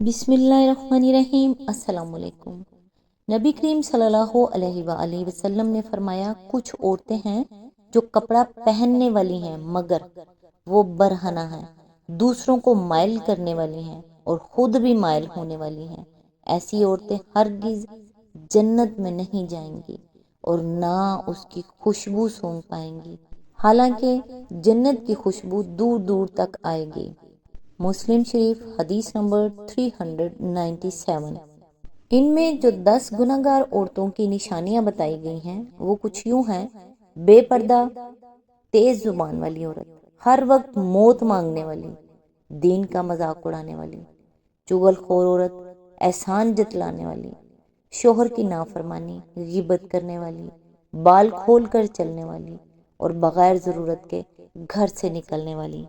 بسم اللہ الرحمن الرحیم۔ السلام علیکم۔ نبی کریم صلی اللہ علیہ وآلہ وسلم نے فرمایا، کچھ عورتیں ہیں جو کپڑا پہننے والی ہیں مگر وہ برہنہ ہیں، دوسروں کو مائل کرنے والی ہیں اور خود بھی مائل ہونے والی ہیں۔ ایسی عورتیں ہرگز جنت میں نہیں جائیں گی اور نہ اس کی خوشبو سونگھ پائیں گی، حالانکہ جنت کی خوشبو دور دور تک آئے گی۔ مسلم شریف حدیث نمبر 397۔ ان میں جو 10 گناہگار عورتوں کی نشانیاں بتائی گئی ہیں وہ کچھ یوں ہیں: بے پردہ، تیز زبان والی عورت، ہر وقت موت مانگنے والی، دین کا مذاق اڑانے والی، چغل خور عورت، احسان جتلانے والی، شوہر کی نافرمانی، غیبت کرنے والی، بال کھول کر چلنے والی اور بغیر ضرورت کے گھر سے نکلنے والی۔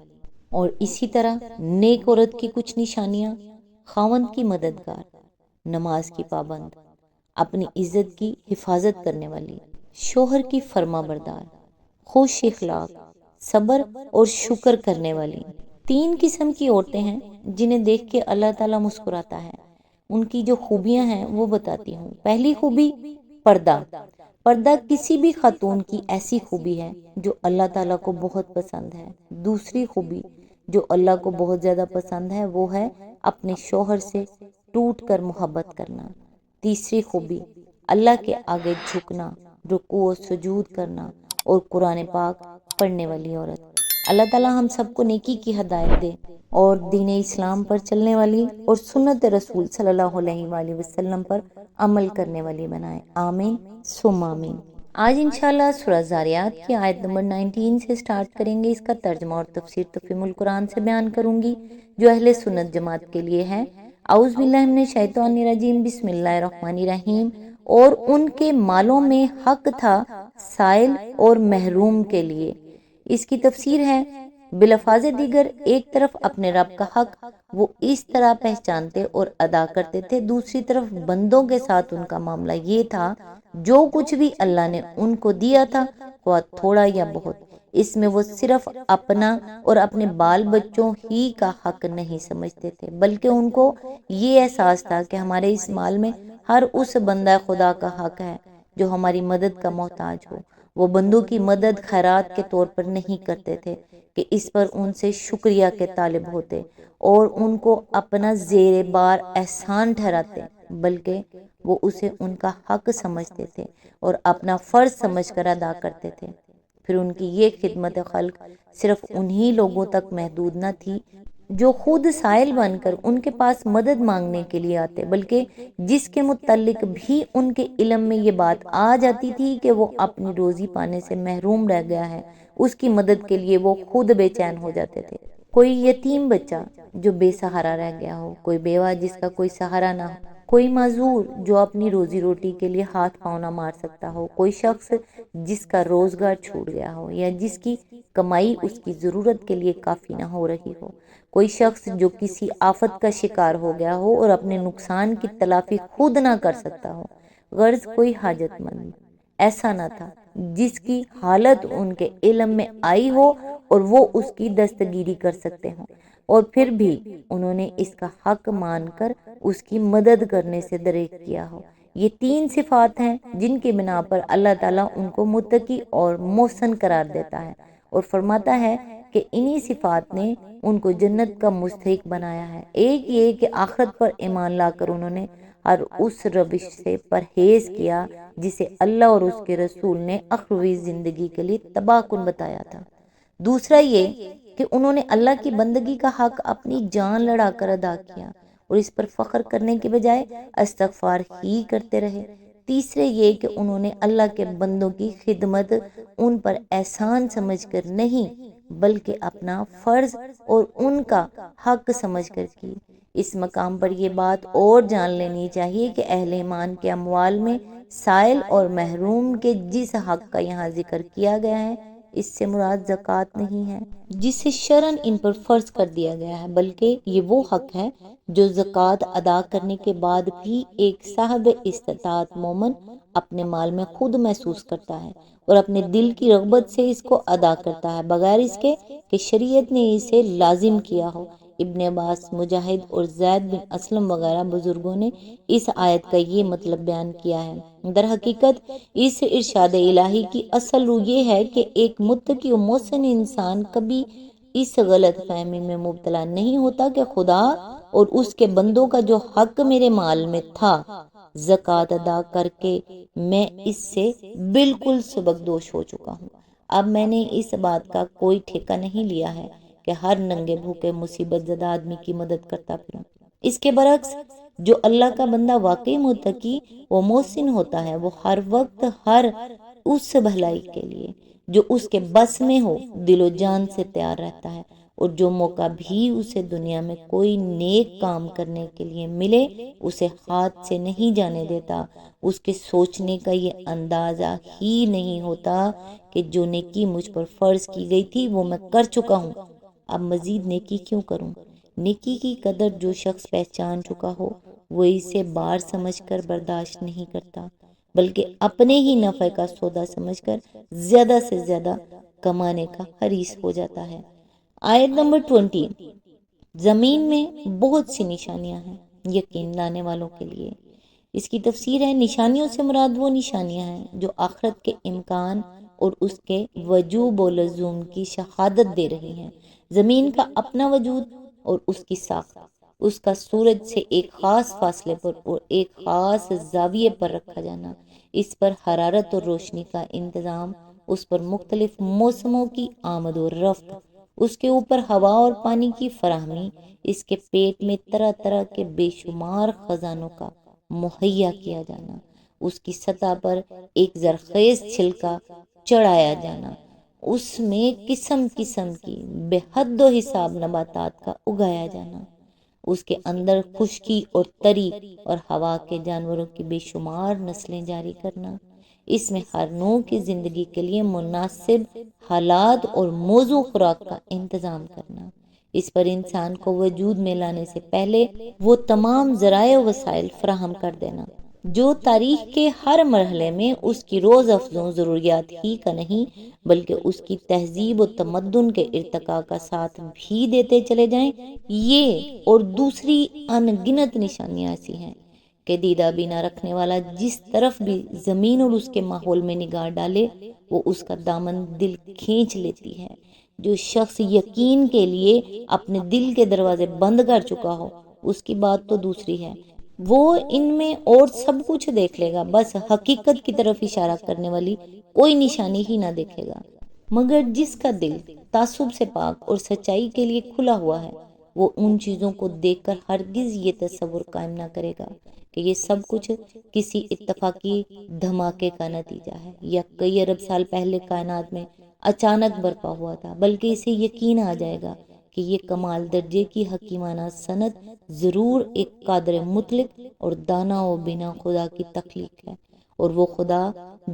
اور اسی طرح نیک عورت کی کچھ نشانیاں: خاوند کی مددگار، نماز کی پابند، اپنی عزت کی حفاظت کرنے والی، شوہر کی فرما بردار، خوش اخلاق، صبر اور شکر کرنے والی۔ 3 قسم کی عورتیں ہیں جنہیں دیکھ کے اللہ تعالیٰ مسکراتا ہے۔ ان کی جو خوبیاں ہیں وہ بتاتی ہوں۔ پہلی خوبی، پردہ۔ پردہ کسی بھی خاتون کی ایسی خوبی ہے جو اللہ تعالیٰ کو بہت پسند ہے۔ دوسری خوبی جو اللہ کو بہت زیادہ پسند ہے وہ ہے اپنے شوہر سے ٹوٹ کر محبت کرنا۔ تیسری خوبی، اللہ کے آگے جھکنا، رکوع و سجود کرنا اور قرآن پاک پڑھنے والی عورت۔ اللہ تعالیٰ ہم سب کو نیکی کی ہدایت دے اور دین اسلام پر چلنے والی اور سنت رسول صلی اللہ علیہ وآلہ وسلم پر عمل کرنے والی بنائے، آمین ثم آمین۔ آج انشاءاللہ سورہ زاریات کی آیت نمبر 19 سے سٹارٹ کریں گے۔ اس کا ترجمہ اور تفسیر تفہیم القرآن سے بیان کروں گی جو اہل سنت جماعت کے لیے ہے۔ اعوذ باللہ من الشیطان الرجیم، بسم اللہ الرحمن الرحیم۔ اور ان کے مالوں میں حق تھا سائل اور محروم کے لیے۔ اس کی تفسیر ہے، بلفاظ دیگر ایک طرف اپنے رب کا حق وہ اس طرح پہچانتے اور ادا کرتے تھے، دوسری طرف بندوں کے ساتھ ان کا معاملہ یہ تھا جو کچھ بھی اللہ نے ان کو دیا تھا خواہ تھوڑا یا بہت، اس میں وہ صرف اپنا اور اپنے بال بچوں ہی کا حق نہیں سمجھتے تھے، بلکہ ان کو یہ احساس تھا کہ ہمارے اس مال میں ہر اس بندہ خدا کا حق ہے جو ہماری مدد کا محتاج ہو۔ وہ بندوں کی مدد خیرات کے طور پر نہیں کرتے تھے کہ اس پر ان سے شکریہ کے طالب ہوتے اور ان کو اپنا زیر بار احسان ٹھہراتے، بلکہ وہ اسے ان کا حق سمجھتے تھے اور اپنا فرض سمجھ کر ادا کرتے تھے۔ پھر ان کی یہ خدمت خلق صرف انہی لوگوں تک محدود نہ تھی جو خود سائل بن کر ان کے پاس مدد مانگنے کے لیے آتے، بلکہ جس کے متعلق بھی ان کے علم میں یہ بات آ جاتی تھی کہ وہ اپنی روزی پانے سے محروم رہ گیا ہے، اس کی مدد کے لیے وہ خود بے چین ہو جاتے تھے۔ کوئی یتیم بچہ جو بے سہارا رہ گیا ہو، کوئی بیوہ جس کا کوئی سہارا نہ ہو، کوئی معذور جو اپنی روزی روٹی کے لیے ہاتھ پاؤں نہ مار سکتا ہو، کوئی شخص جس کا روزگار چھوٹ گیا ہو یا جس کی کمائی اس کی ضرورت کے لیے کافی نہ ہو رہی ہو، کوئی شخص جو کسی آفت کا شکار ہو گیا ہو اور اپنے نقصان کی تلافی خود نہ کر سکتا ہو، غرض کوئی حاجت مند ایسا نہ تھا جس کی حالت ان کے علم میں آئی ہو اور وہ اس کی دستگیری کر سکتے ہوں، اور پھر بھی انہوں نے اس کا حق مان کر اس کی مدد کرنے سے دریغ کیا ہو۔ یہ 3 صفات ہیں جن کی بنا پر اللہ تعالیٰ ان کو متقی اور محسن قرار دیتا ہے اور فرماتا ہے کہ انہی صفات نے ان کو جنت کا مستحق بنایا ہے۔ ایک یہ کہ آخرت پر ایمان لا کر انہوں نے ہر اس روش سے پرہیز کیا جسے اللہ اور اس کے رسول نے اخروی زندگی کے لیے تباہ کن بتایا تھا۔ دوسرا یہ کہ انہوں نے اللہ کی بندگی کا حق اپنی جان لڑا کر ادا کیا اور اس پر فخر کرنے کے بجائے استغفار ہی کرتے رہے۔ تیسرے یہ کہ انہوں نے اللہ کے بندوں کی خدمت ان پر احسان سمجھ کر نہیں بلکہ اپنا فرض اور ان کا حق سمجھ کر کی۔ اس مقام پر یہ بات اور جان لینی چاہیے کہ اہل ایمان کے اموال میں سائل اور محروم کے جس حق کا یہاں ذکر کیا گیا ہے اس سے مراد زکوٰۃ نہیں ہے جسے شرعاً ان پر فرض کر دیا گیا ہے، بلکہ یہ وہ حق ہے جو زکوٰۃ ادا کرنے کے بعد بھی ایک صاحب استطاعت مومن اپنے مال میں خود محسوس کرتا ہے اور اپنے دل کی رغبت سے اس کو ادا کرتا ہے بغیر اس کے کہ شریعت نے اسے لازم کیا ہو۔ ابن عباس، مجاہد اور زید بن اسلم وغیرہ بزرگوں نے اس آیت کا یہ مطلب بیان کیا ہے۔ در حقیقت اس ارشاد الہی کی اصل روح یہ ہے کہ ایک متقی و محسن انسان کبھی اس غلط فہمی میں مبتلا نہیں ہوتا کہ خدا اور اس کے بندوں کا جو حق میرے مال میں تھا زکوٰۃ ادا کر کے میں اس سے بالکل سبکدوش ہو چکا ہوں۔ اب میں نے اس بات کا کوئی ٹھیکہ نہیں لیا ہے کہ ہر ننگے بھوکے مصیبت زدہ آدمی کی مدد کرتا پھروں۔ اس کے برعکس جو اللہ کا بندہ واقعی متقی و محسن ہوتا ہے وہ ہر وقت ہر اس بھلائی کے لیے جو اس کے بس میں ہو دل و جان سے تیار رہتا ہے، اور جو موقع بھی اسے دنیا میں کوئی نیک کام کرنے کے لیے ملے اسے ہاتھ سے نہیں جانے دیتا۔ اس کے سوچنے کا یہ اندازہ ہی نہیں ہوتا کہ جو نیکی مجھ پر فرض کی گئی تھی وہ میں کر چکا ہوں، اب مزید نیکی کیوں کروں؟ نیکی کی قدر جو شخص پہچان چکا ہو وہ اسے بار سمجھ کر برداشت نہیں کرتا، بلکہ اپنے ہی نفع کا سودا سمجھ کر زیادہ سے زیادہ کمانے کا حریص ہو جاتا ہے۔ آیت نمبر 20، زمین میں بہت سی نشانیاں ہیں یقین لانے والوں کے لیے۔ اس کی تفسیر ہے، نشانیوں سے مراد وہ نشانیاں ہیں جو آخرت کے امکان اور اس کے وجوب و لزوم کی شہادت دے رہی ہیں۔ زمین کا اپنا وجود اور اس کی ساخت، اس کا سورج سے ایک خاص فاصلے پر اور ایک خاص زاویے پر رکھا جانا، اس پر حرارت اور روشنی کا انتظام، اس پر مختلف موسموں کی آمد و رفت، اس کے اوپر ہوا اور پانی کی فراہمی، اس کے پیٹ میں طرح طرح کے بے شمار خزانوں کا مہیا کیا جانا، اس کی سطح پر ایک زرخیز چھلکا چڑھایا جانا، اس میں قسم قسم کی بے حد و حساب نباتات کا اگایا جانا، اس کے اندر خشکی اور تری اور ہوا کے جانوروں کی بے شمار نسلیں جاری کرنا، اس میں ہر نوع کی زندگی کے لیے مناسب حالات اور موزوں خوراک کا انتظام کرنا، اس پر انسان کو وجود میں لانے سے پہلے وہ تمام ذرائع و وسائل فراہم کر دینا جو تاریخ کے ہر مرحلے میں اس کی روز افزوں ضروریات ہی کا نہیں بلکہ اس کی تہذیب و تمدن کے ارتقاء کا ساتھ بھی دیتے چلے جائیں۔ یہ اور دوسری ان گنت نشانیاں ایسی ہیں کہ دیدہ بینا رکھنے والا جس طرف بھی زمین اور اس کے ماحول میں نگاہ ڈالے وہ اس کا دامن دل کھینچ لیتی ہے۔ جو شخص یقین کے لیے اپنے دل کے دروازے بند کر چکا ہو اس کی بات تو دوسری ہے، وہ ان میں اور سب کچھ دیکھ لے گا، بس حقیقت کی طرف اشارہ کرنے والی کوئی نشانی ہی نہ دیکھے گا۔ مگر جس کا دل تعصب سے پاک اور سچائی کے لیے کھلا ہوا ہے وہ ان چیزوں کو دیکھ کر ہرگز یہ تصور قائم نہ کرے گا کہ یہ سب کچھ کسی اتفاقی دھماکے کا نتیجہ ہے یا کئی ارب سال پہلے کائنات میں اچانک برپا ہوا تھا، بلکہ اسے یقین آ جائے گا کہ یہ کمال درجے کی حکیمانہ صنعت ضرور ایک قادر مطلق اور دانا و بینا خدا کی تخلیق ہے، اور وہ خدا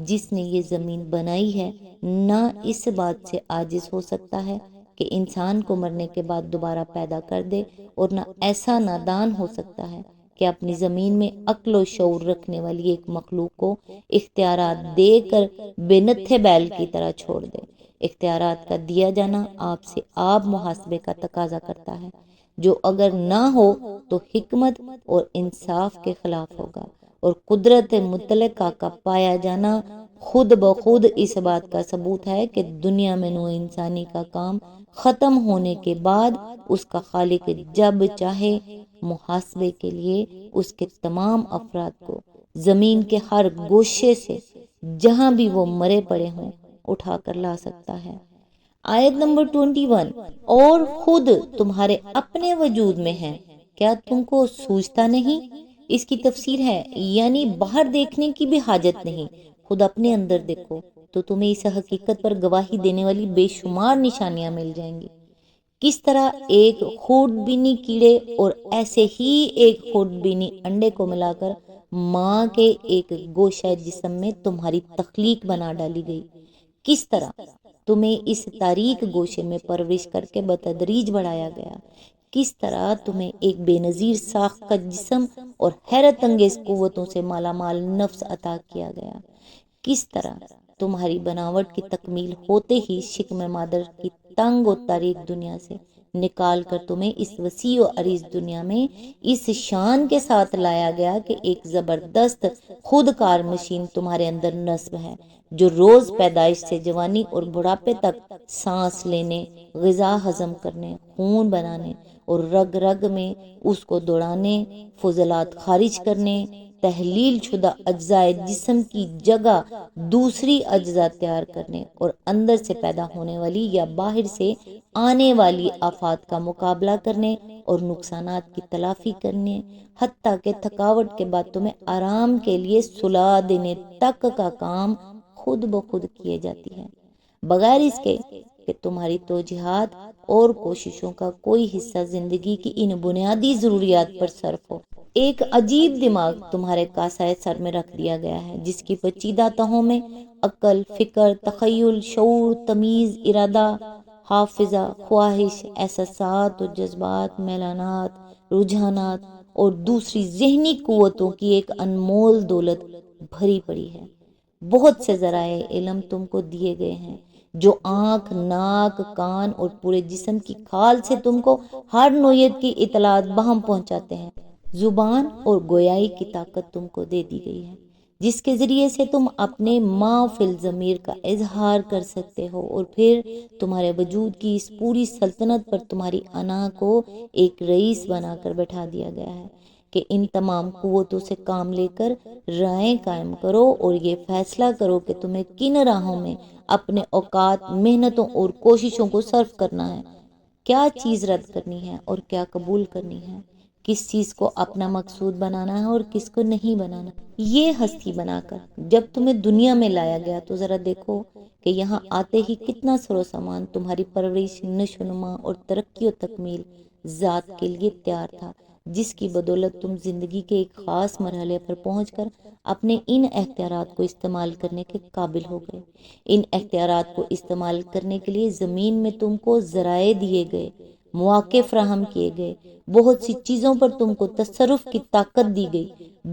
جس نے یہ زمین بنائی ہے نہ اس بات سے عاجز ہو سکتا ہے کہ انسان کو مرنے کے بعد دوبارہ پیدا کر دے، اور نہ ایسا نادان ہو سکتا ہے کہ اپنی زمین میں عقل و شعور رکھنے والی ایک مخلوق کو اختیارات دے کر بے نتھے بیل کی طرح چھوڑ دے۔ اختیارات کا دیا جانا آپ سے آپ محاسبے کا تقاضا کرتا ہے، جو اگر نہ ہو تو حکمت اور انصاف کے خلاف ہوگا، اور قدرت مطلقہ کا پایا جانا خود بخود اس بات کا ثبوت ہے کہ دنیا میں نوع انسانی کا کام ختم ہونے کے بعد اس کا خالق جب چاہے محاسبے کے لیے اس کے تمام افراد کو زمین کے ہر گوشے سے جہاں بھی وہ مرے پڑے ہوں اٹھا کر لا سکتا ہے۔ آیت نمبر 21، اور خود تمہارے اپنے وجود میں ہے، کیا تم کو سوچتا نہیں؟ اس کی تفسیر ہے، یعنی باہر دیکھنے کی بھی حاجت نہیں، خود اپنے اندر دیکھو تو تمہیں اس حقیقت پر گواہی دینے والی بے شمار نشانیاں مل جائیں گی۔ کس طرح ایک خورد بینی کیڑے اور ایسے ہی ایک خورد بینی انڈے کو ملا کر ماں کے ایک گوشہ جسم میں تمہاری تخلیق بنا ڈالی گئی، کس طرح تمہیں اس تاریک گوشے میں پرورش کر کے بتدریج بڑھایا گیا، کس طرح تمہیں ایک بے نظیر ساخت کا جسم اور حیرت انگیز قوتوں سے مالا مال نفس عطا کیا گیا، کس طرح تمہاری بناوٹ کی تکمیل ہوتے ہی شکم مادر کی تنگ و تاریک دنیا سے نکال کر تمہیں اس وسیع و عریض دنیا میں اس شان کے ساتھ لایا گیا کہ ایک زبردست خود کار مشین تمہارے اندر نصب ہے، جو روز پیدائش سے جوانی اور بڑھاپے تک سانس لینے، غذا ہضم کرنے، خون بنانے اور رگ رگ میں اس کو دوڑانے، فضلات خارج کرنے، تحلیل شدہ اجزاء جسم کی جگہ دوسری اجزاء تیار کرنے اور اندر سے پیدا ہونے والی یا باہر سے آنے والی آفات کا مقابلہ کرنے اور نقصانات کی تلافی کرنے، حتیٰ کہ تھکاوٹ کے بعد تمہیں آرام کے لیے سلا دینے تک کا کام خود بخود کیے جاتی ہے، بغیر اس کے کہ تمہاری توجیہات اور کوششوں کا کوئی حصہ زندگی کی ان بنیادی ضروریات پر صرف ہو۔ ایک عجیب دماغ تمہارے کاسائے سر میں رکھ دیا گیا ہے، جس کی پیچیدہ تہوں میں عقل، فکر، تخیل، شعور، تمیز، ارادہ، حافظہ، خواہش، احساسات و جذبات، میلانات، رجحانات اور دوسری ذہنی قوتوں کی ایک انمول دولت بھری پڑی ہے۔ بہت سے ذرائع علم تم کو دیے گئے ہیں، جو آنکھ، ناک، کان اور پورے جسم کی کھال سے تم کو ہر نوعیت کی اطلاعات بہم پہنچاتے ہیں۔ زبان اور گویائی کی طاقت تم کو دے دی گئی ہے، جس کے ذریعے سے تم اپنے ما فی الضمیر کا اظہار کر سکتے ہو، اور پھر تمہارے وجود کی اس پوری سلطنت پر تمہاری انا کو ایک رئیس بنا کر بٹھا دیا گیا ہے کہ ان تمام قوتوں سے کام لے کر رائے قائم کرو اور یہ فیصلہ کرو کہ تمہیں کن راہوں میں اپنے اوقات، محنتوں اور کوششوں کو صرف کرنا ہے، کیا چیز رد کرنی ہے اور کیا قبول کرنی ہے، کس چیز کو اپنا مقصود بنانا ہے اور کس کو نہیں بنانا۔ یہ ہستی بنا کر جب تمہیں دنیا میں لایا گیا تو ذرا دیکھو کہ یہاں آتے ہی کتنا سر و سامان تمہاری پرورش، نشو و نما اور ترقی و تکمیل ذات کے لیے تیار تھا، جس کی بدولت تم زندگی کے ایک خاص مرحلے پر پہنچ کر اپنے ان اختیارات کو استعمال کرنے کے قابل ہو گئے۔ ان اختیارات کو استعمال کرنے کے لیے زمین میں تم کو ذرائع دیے گئے، مواقع فراہم کیے گئے، بہت سی چیزوں پر تم کو تصرف کی طاقت دی گئی،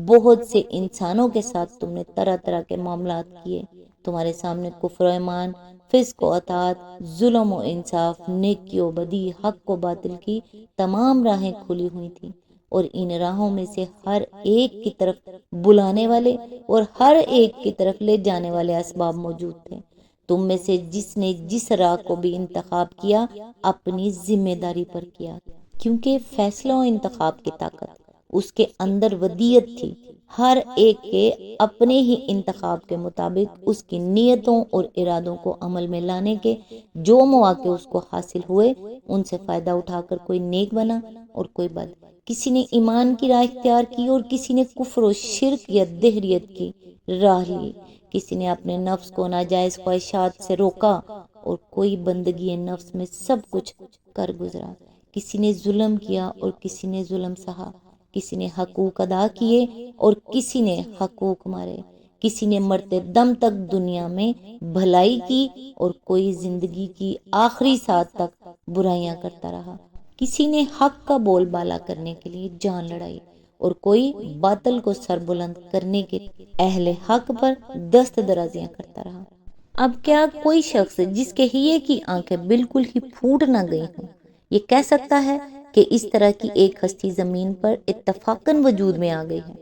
بہت سے انسانوں کے ساتھ تم نے طرح طرح کے معاملات کیے، تمہارے سامنے کفر و ایمان، فسق و اطاعت، ظلم و انصاف، نیکی و بدی، حق و باطل کی تمام راہیں کھلی ہوئی تھیں، اور ان راہوں میں سے ہر ایک کی طرف بلانے والے اور ہر ایک کی طرف لے جانے والے اسباب موجود تھے۔ تم میں سے جس نے جس راہ کو بھی انتخاب کیا اپنی ذمہ داری پر کیا، کیونکہ فیصلہ و انتخاب کی طاقت اس کے اندر ودیت تھی، ہر ایک کے اپنے ہی انتخاب کے مطابق اس کی نیتوں اور ارادوں کو عمل میں لانے کے جو مواقع اس کو حاصل ہوئے، ان سے فائدہ اٹھا کر کوئی نیک بنا اور کوئی بد، کسی نے ایمان کی راہ اختیار کی اور کسی نے کفر و شرک یا دہریت کی راہ لی، کسی نے اپنے نفس کو ناجائز خواہشات سے روکا اور کوئی بندگی نفس میں سب کچھ کر گزرا، کسی نے ظلم کیا اور کسی نے ظلم سہا، کسی نے حقوق ادا کیے اور کسی نے حقوق مارے، کسی نے مرتے دم تک دنیا میں بھلائی کی اور کوئی زندگی کی آخری ساتھ تک برائیاں کرتا رہا، کسی نے حق کا بول بالا کرنے کے لیے جان لڑائی اور کوئی باطل کو سر بلند کرنے کے اہل حق پر دست درازیاں کرتا رہا۔ اب کیا کوئی شخص جس کے ہیے کی آنکھیں بالکل ہی پھوٹ نہ گئی ہوں یہ کہہ سکتا ہے کہ اس طرح کی ایک ہستی زمین پر اتفاقاً وجود میں آ گئی ہے؟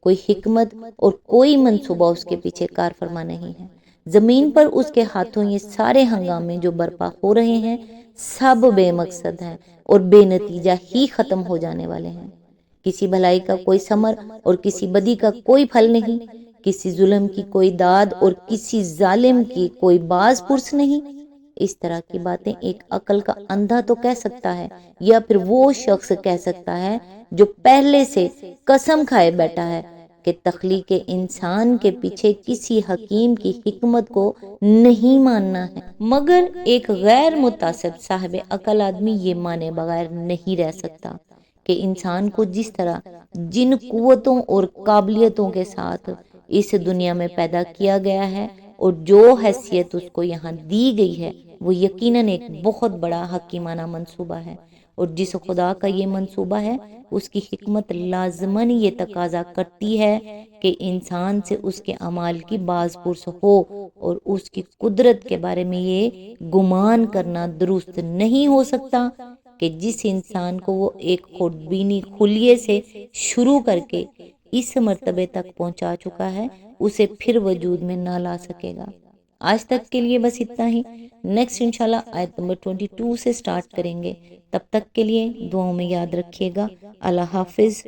کوئی حکمت اور کوئی منصوبہ اس کے پیچھے کار فرما نہیں ہے۔ زمین پر اس کے ہاتھوں یہ سارے ہنگامے جو برپا ہو رہے ہیں سب بے مقصد ہیں اور بے نتیجہ ہی ختم ہو جانے والے ہیں۔ کسی بھلائی کا کوئی ثمر اور کسی بدی کا کوئی پھل نہیں، کسی ظلم کی کوئی داد اور کسی ظالم کی کوئی باز پرس نہیں۔ اس طرح کی باتیں ایک عقل کا اندھا تو کہہ سکتا ہے، یا پھر وہ شخص کہہ سکتا ہے جو پہلے سے قسم کھائے بیٹھا ہے کہ تخلیق انسان کے پیچھے کسی حکیم کی حکمت کو نہیں ماننا ہے، مگر ایک غیر متعصب صاحب عقل آدمی یہ مانے بغیر نہیں رہ سکتا کہ انسان کو جس طرح جن قوتوں اور قابلیتوں کے ساتھ اس دنیا میں پیدا کیا گیا ہے اور جو حیثیت اس کو یہاں دی گئی ہے وہ یقیناً ایک بہت بڑا حکیمانہ منصوبہ ہے، اور جس خدا کا یہ منصوبہ ہے اس کی حکمت لازماً یہ تقاضا کرتی ہے کہ انسان سے اس کے اعمال کی باز پرس ہو، اور اس کی قدرت کے بارے میں یہ گمان کرنا درست نہیں ہو سکتا کہ جس انسان کو وہ ایک خودبینی خلیے سے شروع کر کے اس مرتبے تک پہنچا چکا ہے اسے پھر وجود میں نہ لا سکے گا۔ آج تک کے لیے بس اتنا ہی، نیکسٹ انشاءاللہ آیت نمبر 22 سے سٹارٹ کریں گے۔ تب تک کے لیے دعاؤں میں یاد رکھیے گا۔ اللہ حافظ۔